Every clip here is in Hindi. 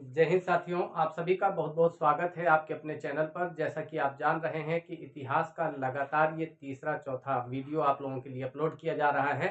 जय हिंद साथियों, आप सभी का बहुत बहुत स्वागत है आपके अपने चैनल पर। जैसा कि आप जान रहे हैं कि इतिहास का लगातार ये तीसरा चौथा वीडियो आप लोगों के लिए अपलोड किया जा रहा है।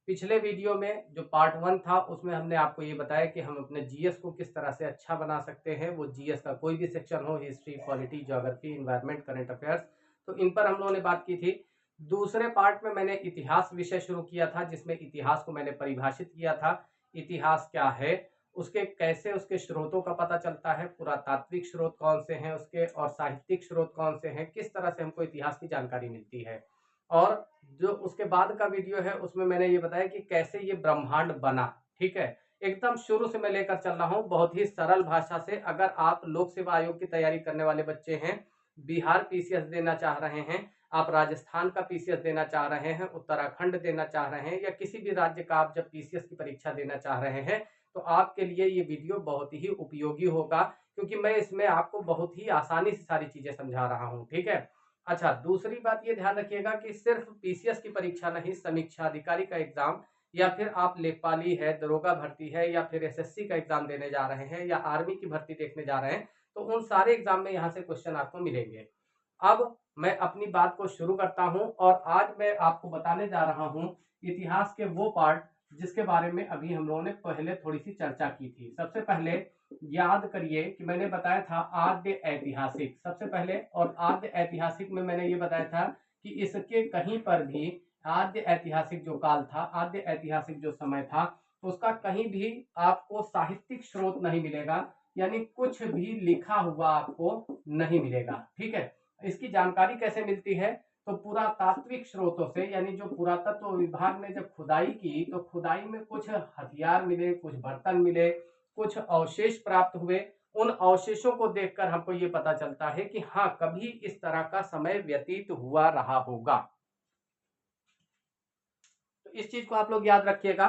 पिछले वीडियो में जो पार्ट 1 था उसमें हमने आपको ये बताया कि हम अपने जीएस को किस तरह से अच्छा बना सकते हैं। वो जीएस का कोई भी सेक्शन हो, history, polity, geography, environment, current affairs, तो इन पर हम लोगों ने बात की थी। दूसरे पार्ट में मैंने इतिहास विषय शुरू किया था, जिसमें इतिहास को मैंने परिभाषित किया था। इतिहास क्या है, उसके कैसे उसके स्रोतों का पता चलता है, पुरातात्विक स्रोत कौन से हैं उसके, और साहित्यिक स्रोत कौन से हैं, किस तरह से हमको इतिहास की जानकारी मिलती है। और जो उसके बाद का वीडियो है उसमें मैंने ये बताया कि कैसे ये ब्रह्मांड बना। ठीक है, एकदम शुरू से मैं लेकर चल रहा हूँ बहुत ही सरल भाषा से। अगर आप लोक सेवा आयोग की तैयारी करने वाले बच्चे हैं, बिहार पीसीएस देना चाह रहे हैं, आप राजस्थान का पीसीएस देना चाह रहे हैं, उत्तराखंड देना चाह रहे हैं, या किसी भी राज्य का आप जब पीसीएस की परीक्षा देना चाह रहे हैं, तो आपके लिए ये वीडियो बहुत ही उपयोगी होगा, क्योंकि मैं इसमें आपको बहुत ही आसानी से सारी चीजें समझा रहा हूं। ठीक है। अच्छा, दूसरी बात ये ध्यान रखिएगा कि सिर्फ पीसीएस की परीक्षा नहीं, समीक्षा अधिकारी का एग्जाम, या फिर आप लेखपाली है, दरोगा भर्ती है, या फिर एसएससी का एग्जाम देने जा रहे हैं, या आर्मी की भर्ती देखने जा रहे हैं, तो उन सारे एग्जाम में यहाँ से क्वेश्चन आपको मिलेंगे। अब मैं अपनी बात को शुरू करता हूं, और आज मैं आपको बताने जा रहा हूं इतिहास के वो पार्ट जिसके बारे में अभी हम लोगों ने पहले थोड़ी सी चर्चा की थी। सबसे पहले याद करिए कि मैंने बताया था आद्य ऐतिहासिक सबसे पहले, और आद्य ऐतिहासिक में मैंने ये बताया था कि इसके कहीं पर भी आद्य ऐतिहासिक जो काल था, आद्य ऐतिहासिक जो समय था, उसका कहीं भी आपको साहित्यिक स्रोत नहीं मिलेगा, यानी कुछ भी लिखा हुआ आपको नहीं मिलेगा। ठीक है। इसकी जानकारी कैसे मिलती है, तो पुरातात्विक स्रोतों से, यानी जो पुरातत्व विभाग ने जब खुदाई की तो खुदाई में कुछ हथियार मिले, कुछ बर्तन मिले, कुछ अवशेष प्राप्त हुए। उन अवशेषों को देखकर हमको ये पता चलता है कि हाँ, कभी इस तरह का समय व्यतीत हुआ रहा होगा। तो इस चीज को आप लोग याद रखिएगा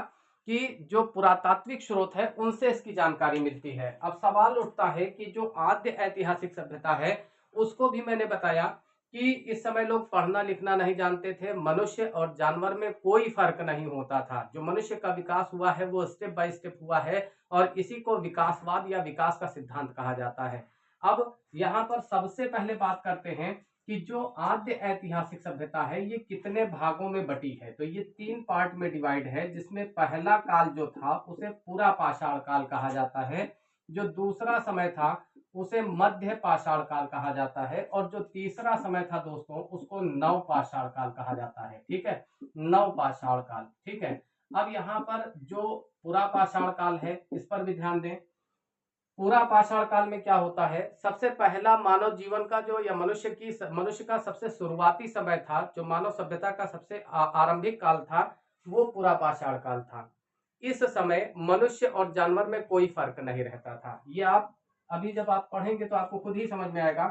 कि जो पुरातात्विक स्रोत है उनसे इसकी जानकारी मिलती है। अब सवाल उठता है कि जो आद्य ऐतिहासिक सभ्यता है उसको भी मैंने बताया कि इस समय लोग पढ़ना लिखना नहीं जानते थे, मनुष्य और जानवर में कोई फर्क नहीं होता था। जो मनुष्य का विकास हुआ है वो स्टेप बाय स्टेप हुआ है, और इसी को विकासवाद या विकास का सिद्धांत कहा जाता है। अब यहाँ पर सबसे पहले बात करते हैं कि जो आद्य ऐतिहासिक सभ्यता है ये कितने भागों में बटी है। तो ये 3 पार्ट में डिवाइड है, जिसमें पहला काल जो था उसे पूरा पाषाण काल कहा जाता है, जो दूसरा समय था उसे मध्य पाषाण काल कहा जाता है, और जो तीसरा समय था दोस्तों उसको नव पाषाण काल कहा जाता है। ठीक है, नव पाषाण काल। ठीक है। अब यहाँ पर जो पूरा पाषाण काल है इस पर भी ध्यान दें। पूरा पाषाण काल में क्या होता है, सबसे पहला मानव जीवन का जो, या मनुष्य का सबसे शुरुआती समय था, जो मानव सभ्यता का सबसे आरंभिक काल था, वो पूरा पाषाण काल था। इस समय मनुष्य और जानवर में कोई फर्क नहीं रहता था। ये आप अभी जब आप पढ़ेंगे तो आपको खुद ही समझ में आएगा।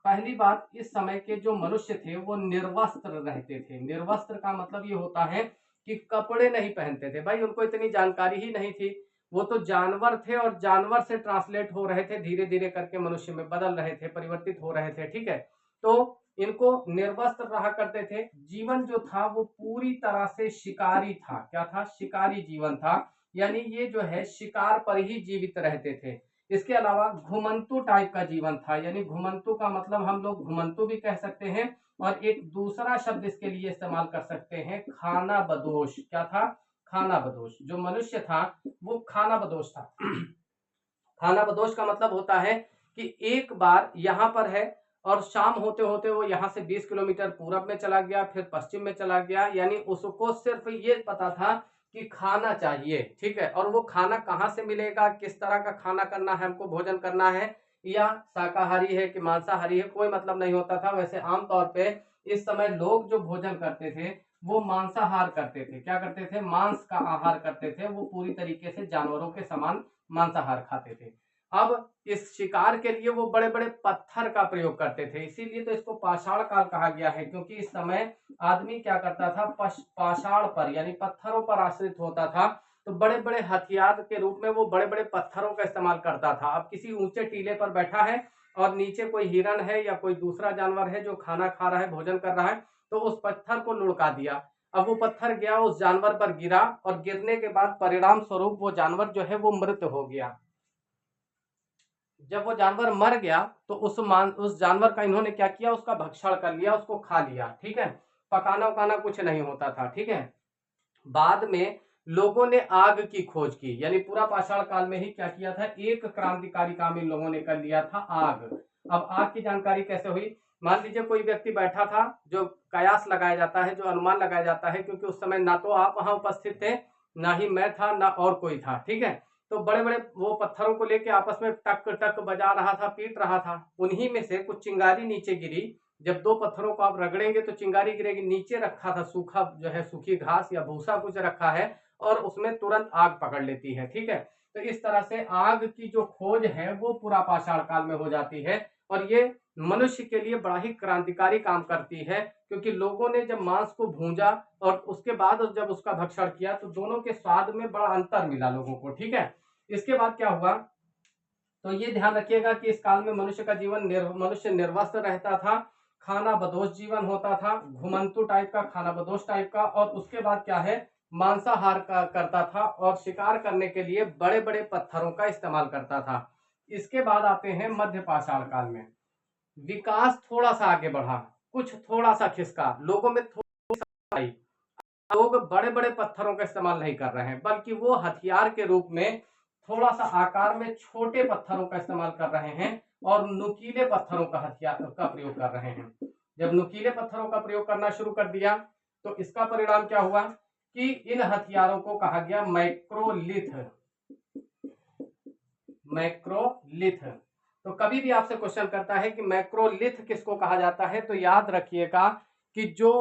पहली बात, इस समय के जो मनुष्य थे वो निर्वस्त्र रहते थे। निर्वस्त्र का मतलब ये होता है कि कपड़े नहीं पहनते थे। भाई, उनको इतनी जानकारी ही नहीं थी, वो तो जानवर थे, और जानवर से ट्रांसलेट हो रहे थे, धीरे धीरे करके मनुष्य में बदल रहे थे, परिवर्तित हो रहे थे। ठीक है। तो इनको निर्वस्त्र रहा करते थे। जीवन जो था वो पूरी तरह से शिकारी था। क्या था? शिकारी जीवन था, यानी ये जो है शिकार पर ही जीवित रहते थे। इसके अलावा घुमंतु टाइप का जीवन था, यानी घुमंतु का मतलब हम लोग घुमंतु भी कह सकते हैं, और एक दूसरा शब्द इसके लिए इस्तेमाल कर सकते हैं, खाना बदोश। क्या था? खाना बदोश। जो मनुष्य था वो खाना बदोश था। खाना बदोश का मतलब होता है कि एक बार यहाँ पर है, और शाम होते होते वो यहाँ से 20 किलोमीटर पूरब में चला गया, फिर पश्चिम में चला गया, यानी उसको सिर्फ ये पता था कि खाना चाहिए। ठीक है। और वो खाना कहाँ से मिलेगा, किस तरह का खाना करना है, हमको भोजन करना है, या शाकाहारी है कि मांसाहारी है, कोई मतलब नहीं होता था। वैसे आमतौर पे इस समय लोग जो भोजन करते थे वो मांसाहार करते थे। क्या करते थे? मांस का आहार करते थे। वो पूरी तरीके से जानवरों के समान मांसाहार खाते थे। अब इस शिकार के लिए वो बड़े बड़े पत्थर का प्रयोग करते थे, इसीलिए तो इसको पाषाण काल कहा गया है, क्योंकि इस समय आदमी क्या करता था, पाषाण पर यानी पत्थरों पर आश्रित होता था। तो बड़े बड़े हथियार के रूप में वो बड़े बड़े पत्थरों का इस्तेमाल करता था। अब किसी ऊंचे टीले पर बैठा है और नीचे कोई हिरन है या कोई दूसरा जानवर है जो खाना खा रहा है, भोजन कर रहा है, तो उस पत्थर को लुढ़का दिया। अब वो पत्थर गया उस जानवर पर गिरा, और गिरने के बाद परिणाम स्वरूप वो जानवर जो है वो मृत हो गया। जब वो जानवर मर गया तो उस जानवर का इन्होंने क्या किया, उसका भक्षण कर लिया, उसको खा लिया। ठीक है, पकाना उकाना कुछ नहीं होता था। ठीक है, बाद में लोगों ने आग की खोज की, यानी पूरा पाषाण काल में ही क्या किया था, एक क्रांतिकारी काम इन लोगों ने कर लिया था, आग। अब आग की जानकारी कैसे हुई? मान लीजिए कोई व्यक्ति बैठा था, जो कयास लगाया जाता है, जो अनुमान लगाया जाता है, क्योंकि उस समय ना तो आप वहां उपस्थित थे, ना ही मैं था, ना और कोई था। ठीक है, तो बड़े बड़े वो पत्थरों को लेके आपस में टक टक बजा रहा था, पीट रहा था। उन्हीं में से कुछ चिंगारी नीचे गिरी। जब दो पत्थरों को आप रगड़ेंगे तो चिंगारी गिरेगी। नीचे रखा था सूखा, जो है सूखी घास या भूसा कुछ रखा है, और उसमें तुरंत आग पकड़ लेती है। ठीक है, तो इस तरह से आग की जो खोज है वो पूरा पाषाण काल में हो जाती है, और ये मनुष्य के लिए बड़ा ही क्रांतिकारी काम करती है, क्योंकि लोगों ने जब मांस को भूंजा और उसके बाद जब उसका भक्षण किया तो दोनों के स्वाद में बड़ा अंतर मिला लोगों को। ठीक है, इसके बाद क्या हुआ, तो ये ध्यान रखिएगा कि इस काल में मनुष्य का जीवन मनुष्य निर्वस्त्र रहता था, खाना बदोश जीवन होता था, घुमंतु टाइप का, खाना बदोश टाइप का। और उसके बाद क्या है, मांसाहार का करता था, और शिकार करने के लिए बड़े बड़े पत्थरों का इस्तेमाल करता था। इसके बाद आते हैं मध्य पाषाण काल में। विकास थोड़ा सा आगे बढ़ा, कुछ थोड़ा सा खिसका, लोगों में थोड़ी आई। लोग बड़े बड़े पत्थरों का इस्तेमाल नहीं कर रहे हैं, बल्कि वो हथियार के रूप में थोड़ा सा आकार में छोटे पत्थरों का इस्तेमाल कर रहे हैं, और नुकीले पत्थरों का हथियार का प्रयोग कर रहे हैं। जब नुकीले पत्थरों का प्रयोग करना शुरू कर दिया तो इसका परिणाम क्या हुआ कि इन हथियारों को कहा गया मैक्रोलिथ। मैक्रोलिथ। तो कभी भी आपसे क्वेश्चन करता है कि मैक्रोलिथ किसको कहा जाता है, तो याद रखिएगा कि जो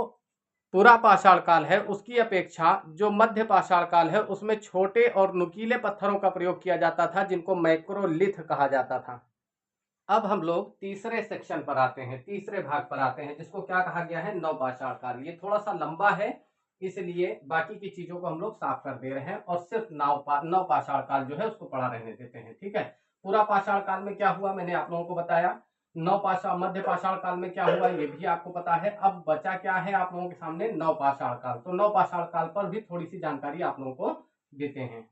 पूरा पाषाण काल है उसकी अपेक्षा जो मध्य पाषाण काल है उसमें छोटे और नुकीले पत्थरों का प्रयोग किया जाता था, जिनको मैक्रोलिथ कहा जाता था। अब हम लोग तीसरे सेक्शन पर आते हैं, तीसरे भाग पर आते हैं, जिसको क्या कहा गया है, नवपाषाण काल। ये थोड़ा सा लंबा है, इसलिए बाकी की चीजों को हम लोग साफ कर दे रहे हैं, और सिर्फ नवपाषाण काल जो है उसको पढ़ा रहने देते हैं। ठीक है, पूरा पाषाण काल में क्या हुआ मैंने आप लोगों को बताया, नवपाषाण मध्य पाषाण काल में क्या हुआ ये भी आपको पता है। अब बचा क्या है आप लोगों के सामने, नवपाषाण काल। तो नवपाषाण काल पर भी थोड़ी सी जानकारी आप लोगों को देते हैं।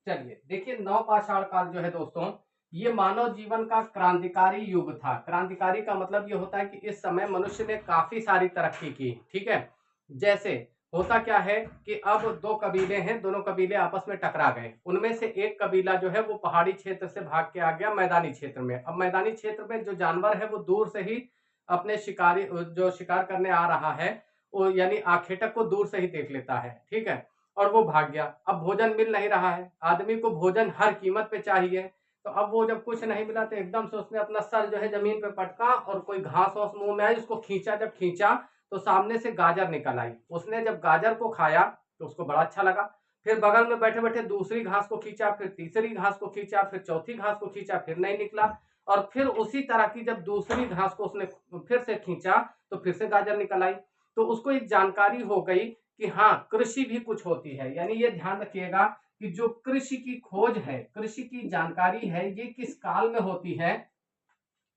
चलिए देखिए, नवपाषाण काल जो है दोस्तों, ये मानव जीवन का क्रांतिकारी युग था। क्रांतिकारी का मतलब ये होता है कि इस समय मनुष्य ने काफी सारी तरक्की की। ठीक है, जैसे होता क्या है कि अब दो कबीले हैं, दोनों कबीले आपस में टकरा गए। उनमें से एक कबीला जो है वो पहाड़ी क्षेत्र से भाग के आ गया मैदानी क्षेत्र में। अब मैदानी क्षेत्र में जो जानवर है वो दूर से ही अपने शिकारी, जो शिकार करने आ रहा है, वो यानी आखेटक को दूर से ही देख लेता है। ठीक है, और वो भाग गया। अब भोजन मिल नहीं रहा है, आदमी को भोजन हर कीमत पे चाहिए। तो अब वो जब कुछ नहीं मिला तो एकदम से उसने अपना सर जो है जमीन पे पटका, और कोई घास वास मुंह में आई, उसको खींचा। जब खींचा तो सामने से गाजर निकल आई। उसने जब गाजर को खाया तो उसको बड़ा अच्छा लगा। फिर बगल में बैठे बैठे दूसरी घास को खींचा, फिर तीसरी घास को खींचा, फिर चौथी घास को खींचा, फिर नहीं निकला। और फिर उसी तरह की जब दूसरी घास को उसने फिर से खींचा तो फिर से गाजर निकल आई। तो उसको एक जानकारी हो गई कि हाँ, कृषि भी कुछ होती है। यानी ये ध्यान रखिएगा कि जो कृषि की खोज है, कृषि की जानकारी है, ये किस काल में होती है,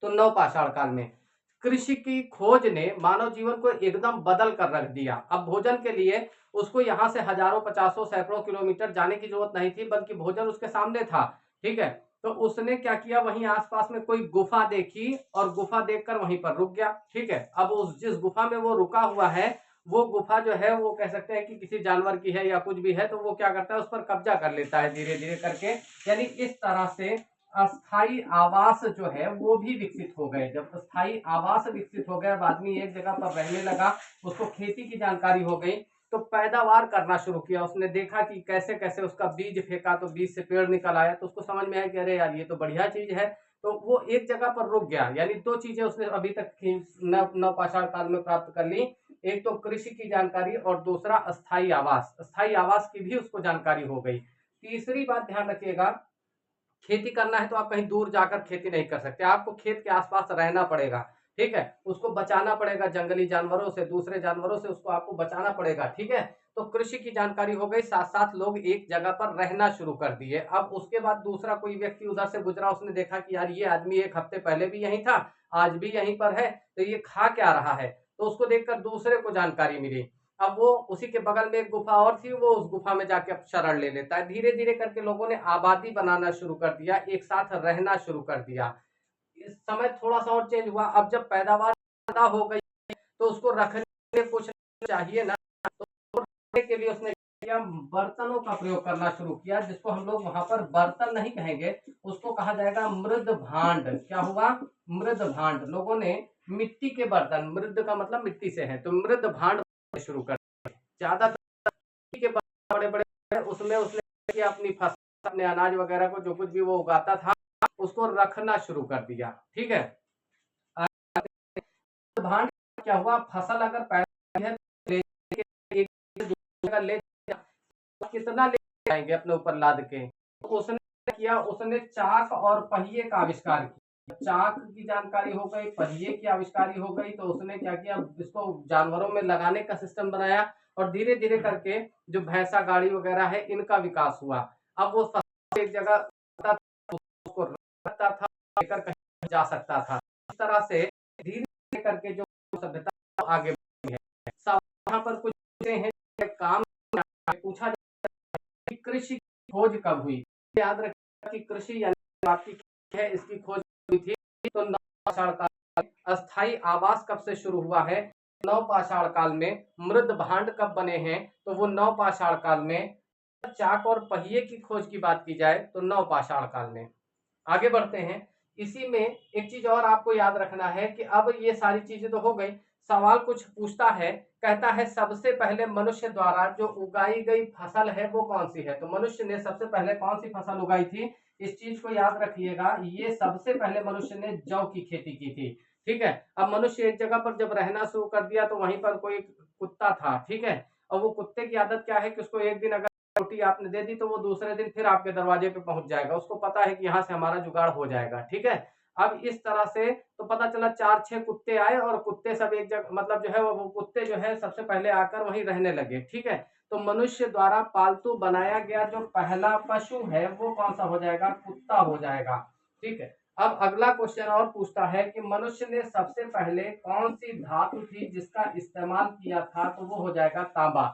तो नवपाषाण काल में। कृषि की खोज ने मानव जीवन को एकदम बदल कर रख दिया। अब भोजन के लिए उसको यहाँ से हजारों, पचासों, सैकड़ों किलोमीटर जाने की जरूरत नहीं थी, बल्कि भोजन उसके सामने था। ठीक है, तो उसने क्या किया, वहीं आसपास में कोई गुफा देखी, और गुफा देखकर वहीं पर रुक गया। ठीक है, अब उस जिस गुफा में वो रुका हुआ है, वो गुफा जो है वो कह सकते हैं कि किसी जानवर की है या कुछ भी है, तो वो क्या करता है, उस पर कब्जा कर लेता है धीरे धीरे करके। यानी इस तरह से अस्थाई आवास जो है वो भी विकसित हो गए। जब अस्थाई आवास विकसित हो गए, अब आदमी एक जगह पर रहने लगा, उसको खेती की जानकारी हो गई, तो पैदावार करना शुरू किया। उसने देखा कि कैसे कैसे उसका बीज फेंका तो बीज से पेड़ निकल आया, तो उसको समझ में आया कि अरे यार ये तो बढ़िया चीज है। तो वो एक जगह पर रुक गया। यानी दो चीजें उसने अभी तक नवपाषाण काल में प्राप्त कर ली, एक तो कृषि की जानकारी, और दूसरा अस्थाई आवास। अस्थाई आवास की भी उसको जानकारी हो गई। तीसरी बात ध्यान रखिएगा, खेती करना है तो आप कहीं दूर जाकर खेती नहीं कर सकते, आपको खेत के आसपास रहना पड़ेगा। ठीक है, उसको बचाना पड़ेगा जंगली जानवरों से, दूसरे जानवरों से उसको आपको बचाना पड़ेगा। ठीक है, तो कृषि की जानकारी हो गई, साथ साथ लोग एक जगह पर रहना शुरू कर दिए। अब उसके बाद दूसरा कोई व्यक्ति उधर से गुजरा, उसने देखा कि यार ये आदमी एक हफ्ते पहले भी यहीं था, आज भी यहीं पर है, तो ये खा क्या रहा है। तो उसको देखकर दूसरे को जानकारी मिली। अब वो उसी के बगल में एक गुफा और थी, वो उस गुफा में जाके अब शरण ले लेता है। धीरे धीरे करके लोगों ने आबादी बनाना शुरू कर दिया, एक साथ रहना शुरू कर दिया। इस समय थोड़ा सा और चेंज हुआ, अब जब पैदावार ज्यादा हो गई तो उसको रखने के लिए कुछ चाहिए ना, तो रखने के लिए उसने किया, बर्तनों का प्रयोग करना शुरू किया, जिसको हम लोग वहां पर बर्तन नहीं कहेंगे, उसको कहा जाएगा मृद भांड। क्या हुआ? मृद भांड। लोगों ने मिट्टी के बर्तन, मृद का मतलब मिट्टी से है, तो मृद भांड शुरू कर, ज्यादातर मिट्टी के बड़े बड़े, उसमें उसने किया अपनी फसल, अपने अनाज वगैरह को जो कुछ भी वो उगाता था उसको रखना शुरू कर दिया। ठीक है, भांड क्या हुआ, फसल अगर पैदा है एक जगह ले, कितना ले जाएंगे अपने ऊपर लाद के, तो उसने किया, उसने चाक और पहिए का आविष्कार किया। चाक की जानकारी हो गई, पहिए की आविष्कारी हो गई, तो उसने क्या किया, इसको जानवरों में लगाने का सिस्टम बनाया, और धीरे धीरे करके जो भैंसा गाड़ी वगैरह है इनका विकास हुआ। अब वो एक जगह उसको रखता था, लेकर कहीं जा सकता था। इस तरह से धीरे धीरे करके जो सभ्यता आगे बढ़ी है। सब यहाँ पर कुछ हैं काम पूछा, कृषि की खोज कब हुई? याद रखिए कि कृषि यानी आपकी है, इसकी खोज हुई थी तो नवपाषाण काल। अस्थाई आवास कब से शुरू हुआ है? नवपाषाण काल में। मृद भांड कब बने हैं? तो वो नवपाषाण काल में। चाक और पहिए की खोज की बात की जाए तो नवपाषाण काल में। आगे बढ़ते हैं। इसी में एक चीज और आपको याद रखना है कि अब ये सारी चीजें तो हो गई, सवाल कुछ पूछता है, कहता है सबसे पहले मनुष्य द्वारा जो उगाई गई फसल है वो कौन सी है? तो मनुष्य ने सबसे पहले कौन सी फसल उगाई थी? इस चीज को याद रखिएगा, ये सबसे पहले मनुष्य ने जौ की खेती की थी। ठीक है, अब मनुष्य एक जगह पर जब रहना शुरू कर दिया तो वहीं पर कोई कुत्ता था। ठीक है, और वो कुत्ते की आदत क्या है कि उसको एक दिन अगर रोटी आपने दे दी तो वो दूसरे दिन फिर आपके दरवाजे पे पहुंच जाएगा, उसको पता है कि यहाँ से हमारा जुगाड़ हो जाएगा। ठीक है, अब इस तरह से तो पता चला 4-6 कुत्ते आए और कुत्ते सब एक जगह, मतलब जो है वो कुत्ते जो है सबसे पहले आकर वहीं रहने लगे। ठीक है, तो मनुष्य द्वारा पालतू बनाया गया जो पहला पशु है वो कौन सा हो जाएगा? कुत्ता हो जाएगा। ठीक है, अब अगला क्वेश्चन और पूछता है कि मनुष्य ने सबसे पहले कौन सी धातु थी जिसका इस्तेमाल किया था? तो वो हो जाएगा तांबा।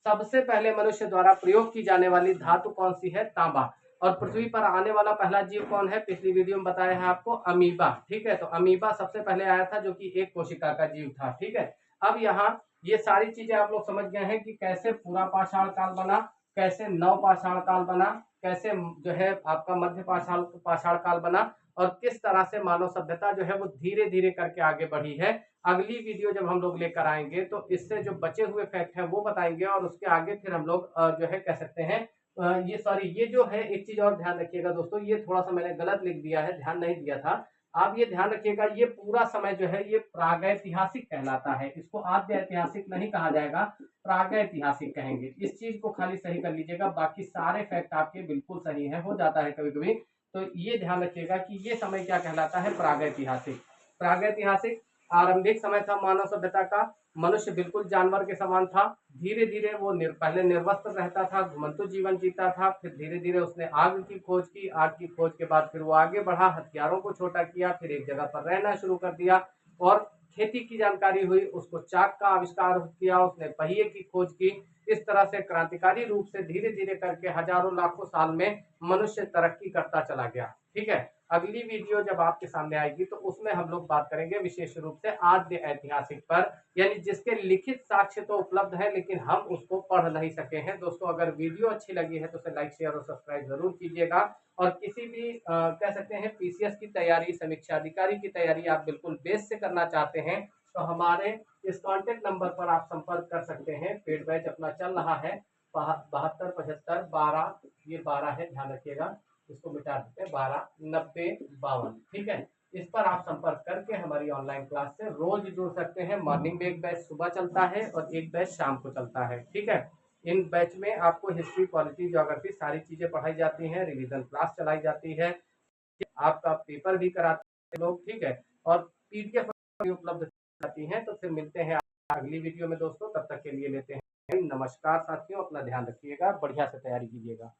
सबसे पहले मनुष्य द्वारा प्रयोग की जाने वाली धातु कौन सी है? तांबा। और पृथ्वी पर आने वाला पहला जीव कौन है? पिछली वीडियो में बताया है आपको, अमीबा। ठीक है, तो अमीबा सबसे पहले आया था जो कि एक कोशिका का जीव था। ठीक है, अब यहाँ ये सारी चीजें आप लोग समझ गए हैं कि कैसे पूरा पाषाण काल बना, कैसे नव पाषाण काल बना, कैसे जो है आपका मध्य पाषाण काल बना, और किस तरह से मानव सभ्यता जो है वो धीरे धीरे करके आगे बढ़ी है। अगली वीडियो जब हम लोग लेकर आएंगे तो इससे जो बचे हुए फैक्ट है वो बताएंगे, और उसके आगे फिर हम लोग जो है कह सकते हैं ये सॉरी, ये जो है एक चीज और ध्यान रखिएगा दोस्तों, ये थोड़ा सा मैंने गलत लिख दिया है, ध्यान नहीं दिया था। आप ये ध्यान रखिएगा, ये पूरा समय जो है ये प्रागैतिहासिक कहलाता है, इसको आद्य ऐतिहासिक नहीं कहा जाएगा, प्रागैतिहासिक कहेंगे। इस चीज को खाली सही कर लीजिएगा, बाकी सारे फैक्ट आपके बिल्कुल सही है, हो जाता है कभी कभी, तो ये ध्यान रखिएगा कि ये समय क्या कहलाता है? प्रागैतिहासिक। प्रागैतिहासिक आरंभिक समय था मानव सभ्यता का। मनुष्य बिल्कुल जानवर के समान था। धीरे धीरे वो पहले निर्वस्त्र रहता था, घुमंतु जीवन जीता था, फिर धीरे धीरे उसने आग की खोज की, आग की खोज के बाद फिर वो आगे बढ़ा, हथियारों को छोटा किया, फिर एक जगह पर रहना शुरू कर दिया, और खेती की जानकारी हुई, उसको चाक का आविष्कार किया, उसने पहिए की खोज की। इस तरह से क्रांतिकारी रूप से धीरे धीरे करके हजारों लाखों साल में मनुष्य तरक्की करता चला गया। ठीक है, अगली वीडियो जब आपके सामने आएगी तो उसमें हम लोग बात करेंगे विशेष रूप से आद्य ऐतिहासिक पर, यानी जिसके लिखित साक्ष्य तो उपलब्ध है लेकिन हम उसको पढ़ नहीं सके हैं। दोस्तों अगर वीडियो अच्छी लगी है तो उसे लाइक शेयर और सब्सक्राइब जरूर कीजिएगा, और किसी भी कह सकते हैं पीसीएस की तैयारी, समीक्षा अधिकारी की तैयारी आप बिल्कुल बेस से करना चाहते हैं तो हमारे इस कॉन्टेक्ट नंबर पर आप संपर्क कर सकते हैं। पेड बैच अपना चल रहा है 727512, ये 12 है, ध्यान रखिएगा, इसको मिटा देते हैं, 129052। ठीक है, इस पर आप संपर्क करके हमारी ऑनलाइन क्लास से रोज जुड़ सकते हैं। मॉर्निंग में एक बैच सुबह चलता है और एक बैच शाम को चलता है। ठीक है, इन बैच में आपको हिस्ट्री, पॉलिटी, ज्योग्राफी सारी चीजें पढ़ाई जाती हैं, रिवीजन क्लास चलाई जाती है, आपका पेपर भी कराते हैं लोग। ठीक है, और पीडीएफ भी उपलब्ध जाती हैं। तो फिर मिलते हैं अगली वीडियो में दोस्तों, तब तक के लिए लेते हैं नमस्कार साथियों, अपना ध्यान रखिएगा, बढ़िया से तैयारी कीजिएगा।